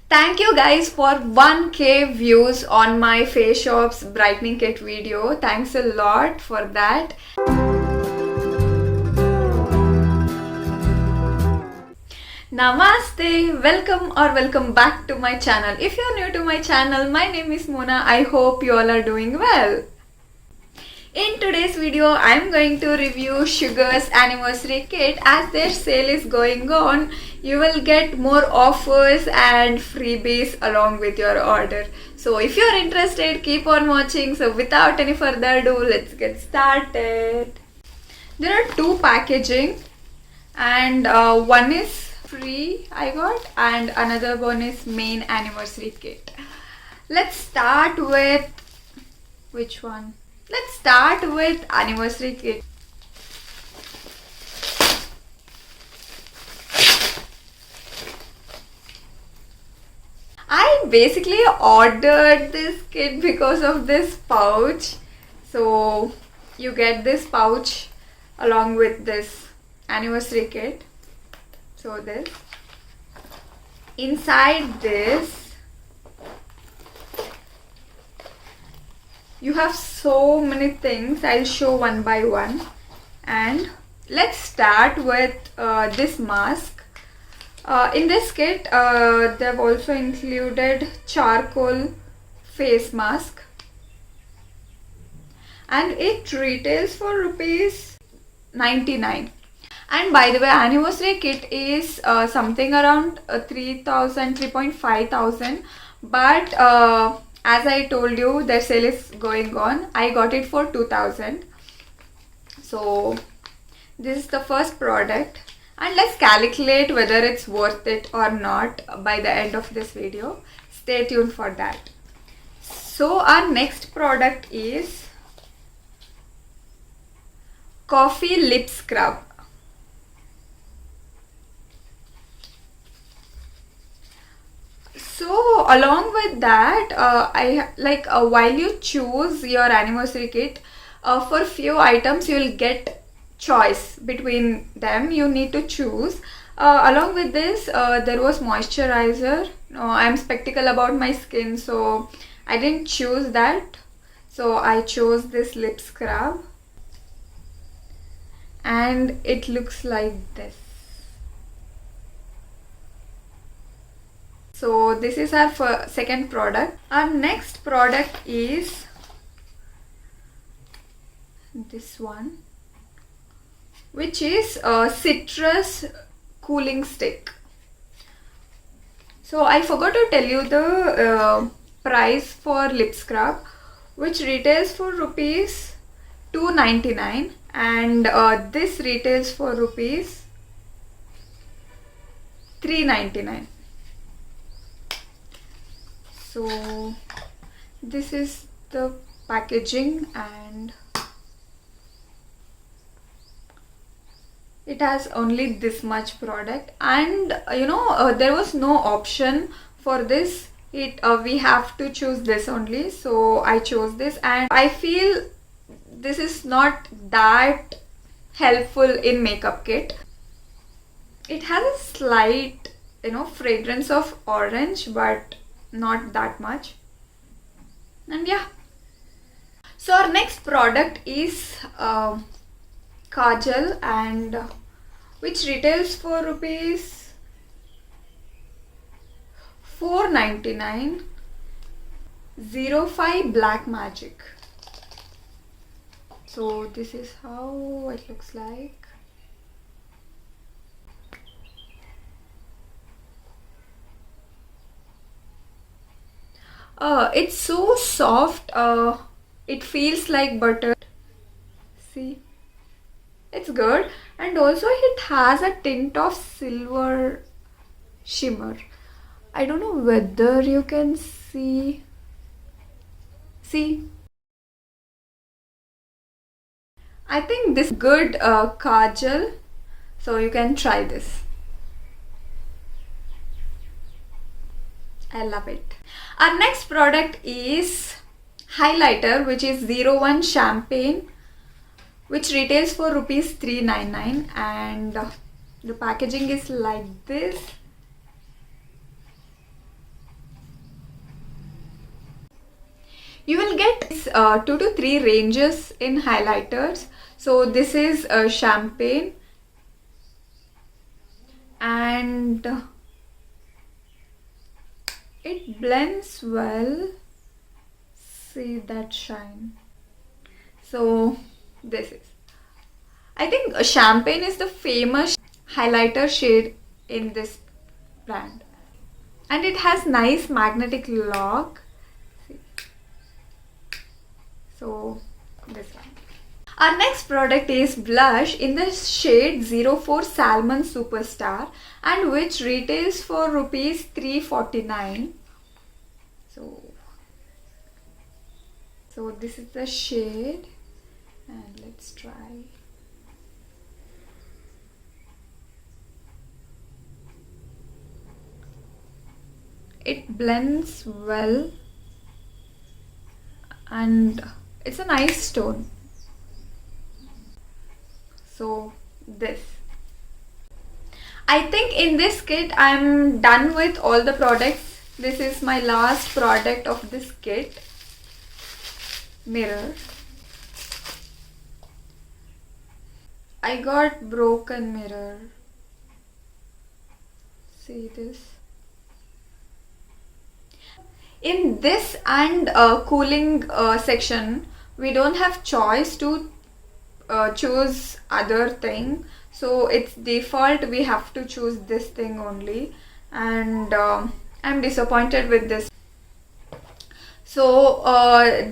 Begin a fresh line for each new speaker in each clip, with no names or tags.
Thank you guys for 1k views on my face shop's brightening kit video. Thanks a lot for that. Namaste, welcome back to my channel. If you're new to my channel, my name is Mona. I hope you all are doing well. In today's video, I'm going to review Sugar's anniversary kit. As their sale is going on, you will get more offers and freebies along with your order. So if you're interested, keep on watching. So without any further ado, let's get started. There are two packaging and one is free I got and another one is main anniversary kit. Let's start with which one? Let's start with anniversary kit. I basically ordered this kit because of this pouch. So you get this pouch along with this anniversary kit. So this inside this you have so many things. I'll show one by one. And let's start with this mask. In this kit, they've also included charcoal face mask. And it retails for rupees 99. And by the way, anniversary kit is something around 3.5 thousand. But as I told you, their sale is going on. I got it for 2000. So this is the first product. And let's calculate whether it's worth it or not by the end of this video. Stay tuned for that. So our next product is Coffee Lip Scrub. So along with that, while you choose your anniversary kit, for few items you will get choice between them. You need to choose. Along with this, there was moisturizer. I'm skeptical about my skin, so I didn't choose that. So I chose this lip scrub, and it looks like this. So this is our second product. Our next product is this one, which is a citrus cooling stick. So I forgot to tell you the price for lip scrub, which retails for rupees 299 and this retails for rupees 399. So this is the packaging and it has only this much product, and there was no option for this. We have to choose this only, so I chose this, and I feel this is not that helpful in makeup kit. It has a slight fragrance of orange, but not that much. And yeah, so our next product is kajal, and which retails for rupees 499. 05 Black Magic. So this is how it looks like. It's so soft. It feels like butter. See, it's good, and also it has a tint of silver shimmer. I don't know whether you can see. I think this is good kajal, so you can try this. I love it. Our next product is highlighter, which is 01 Champagne, which retails for rupees 399, and the packaging is like this. You will get 2 to 3 ranges in highlighters. So this is champagne, and it blends well. See that shine. So this is, I think champagne is the famous highlighter shade in this brand, and it has nice magnetic lock. See. So this one. Our next product is blush in the shade 04 Salmon Superstar, and which retails for rupees 349. So this is the shade, and let's try. It blends well and it's a nice tone. So this, I think in this kit I'm done with all the products. This is my last product of this kit. Mirror. I got broken mirror. See this? In this and cooling section, we don't have choice to choose other thing. So it's default we have to choose this thing only, and I'm disappointed with this. So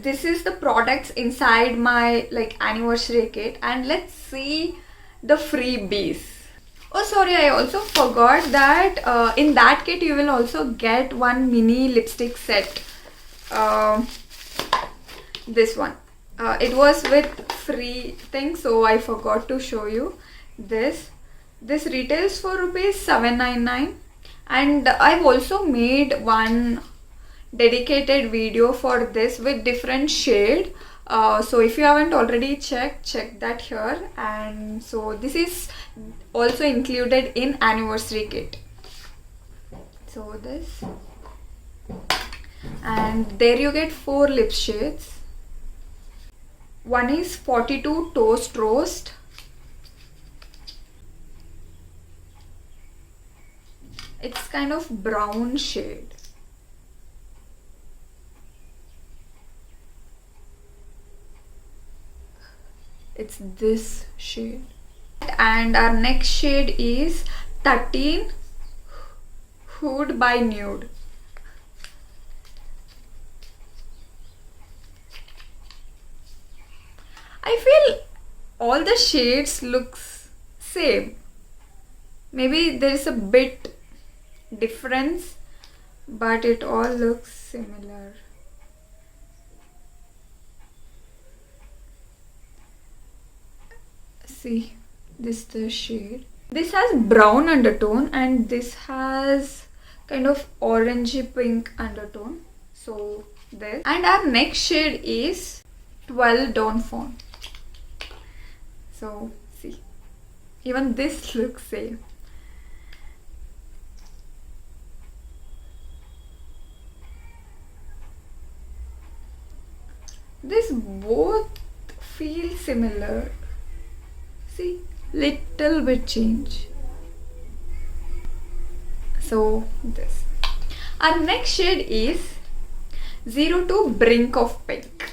this is the products inside my anniversary kit, and let's see the freebies. Oh sorry, I also forgot that in that kit you will also get one mini lipstick set. This one. It was with free thing, so I forgot to show you this. This retails for rupees 799, and I've also made one dedicated video for this with different shade. So if you haven't already check that here. And so this is also included in anniversary kit. So this, and there you get 4 lip shades. One is 42 Toast Roast. It's kind of brown shade. It's this shade. And our next shade is 13 Hood by Nude. I feel all the shades looks same. Maybe there is a bit difference, but it all looks similar. See, this is the shade. This has brown undertone, and this has kind of orangey pink undertone. So this, and our next shade is 12 Dawn Fawn. So see, even this looks same. This both feel similar. See, little bit change. So this. Our next shade is 02 Brink of Pink.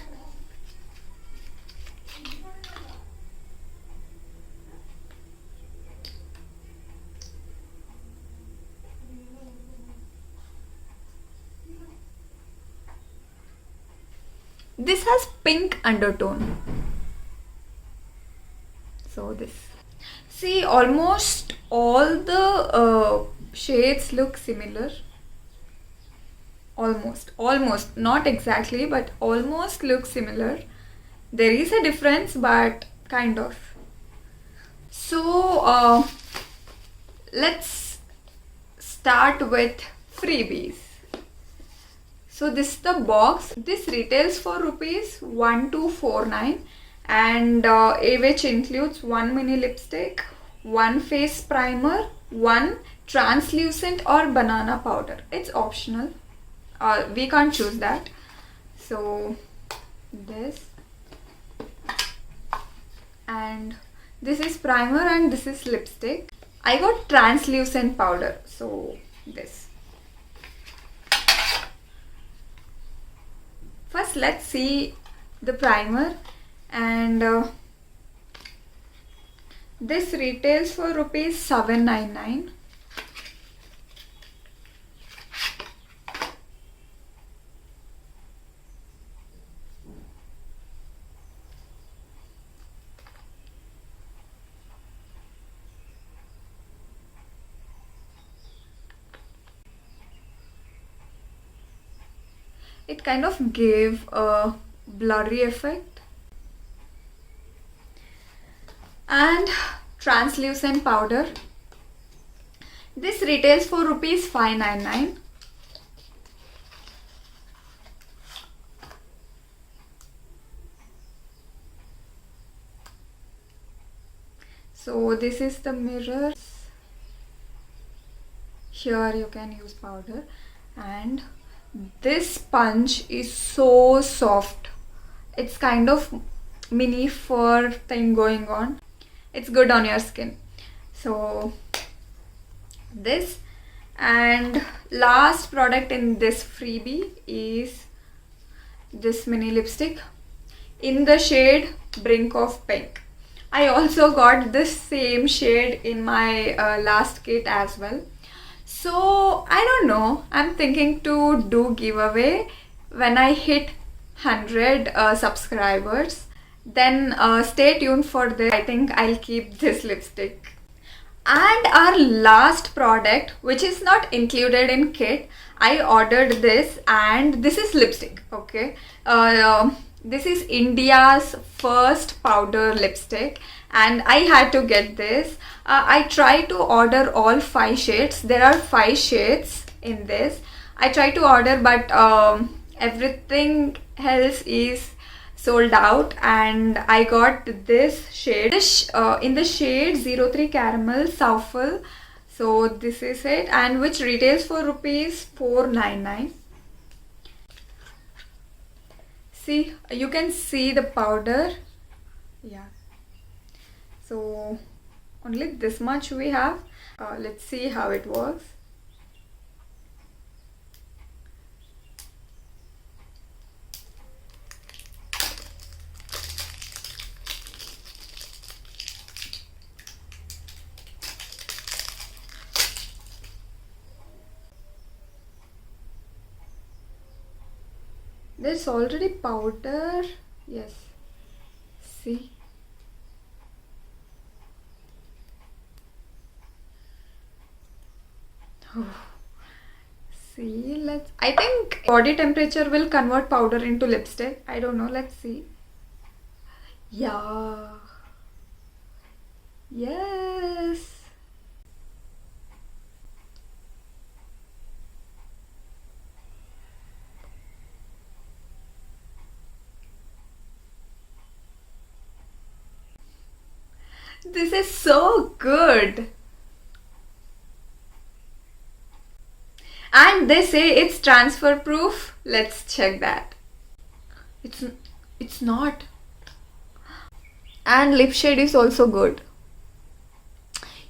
This has pink undertone. So this. See, almost all the shades look similar. Almost, not exactly, but almost look similar. There is a difference, but kind of. So let's start with freebies. So this is the box. This retails for rupees 1249, and which includes 1 mini lipstick, 1 face primer, 1 translucent or banana powder. It's optional. We can't choose that. So this, and this is primer and this is lipstick. I got translucent powder, so this. First let's see the primer, and this retails for rupees 799. It kind of gave a blurry effect. And translucent powder. This retails for rupees 599. So this is the mirror. Here you can use powder, and this sponge is so soft. It's kind of mini fur thing going on. It's good on your skin. So this, and last product in this freebie is this mini lipstick in the shade Brink of Pink. I also got this same shade in my last kit as well. So I don't know, I'm thinking to do giveaway when I hit 100 subscribers. Then stay tuned for this. I think I'll keep this lipstick. And our last product, which is not included in kit, I ordered this, and this is lipstick. Okay, this is India's first powder lipstick, and I had to get this. I tried to order all 5 shades. There are 5 shades in this. I tried to order, but everything else is sold out, and I got this shade in the shade 03 Caramel Souffle. So this is it, and which retails for rupees 499. See, you can see the powder. Yeah, so only this much we have. Let's see how it works. There's already powder. Yes, see. Oh. See, I think body temperature will convert powder into lipstick. I don't know, let's see. Yeah. Yes. This is so good. And they say it's transfer proof. Let's check that. It's not. And lip shade is also good.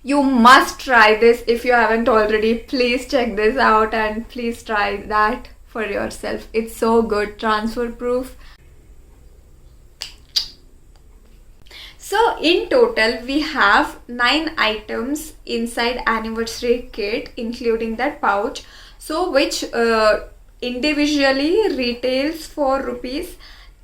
You must try this if you haven't already. Please check this out and please try that for yourself. It's so good. Transfer proof. So in total we have 9 items inside anniversary kit, including that pouch. So which individually retails for rupees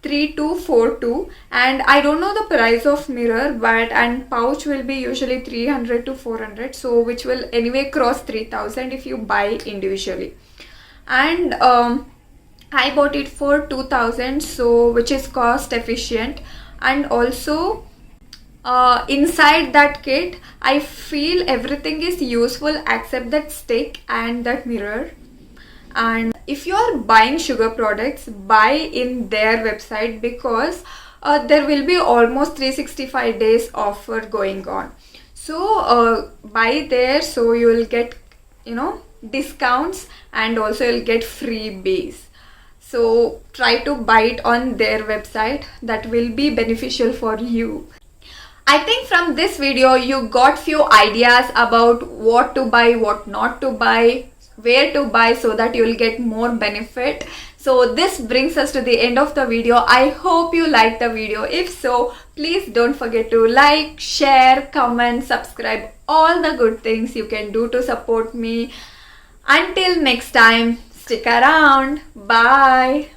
3242, and I don't know the price of mirror, but and pouch will be usually 300 to 400, so which will anyway cross 3000 if you buy individually. And I bought it for 2000, so which is cost efficient. And also inside that kit I feel everything is useful except that stick and that mirror. And if you are buying sugar products, buy in their website, because there will be almost 365 days offer going on. So buy there, so you will get discounts, and also you'll get freebies. So try to buy it on their website. That will be beneficial for you. I think from this video you got few ideas about what to buy, what not to buy, where to buy, so that you will get more benefit. So this brings us to the end of the video. I hope you liked the video. If so, please don't forget to like, share, comment, subscribe, all the good things you can do to support me. Until next time, stick around. Bye.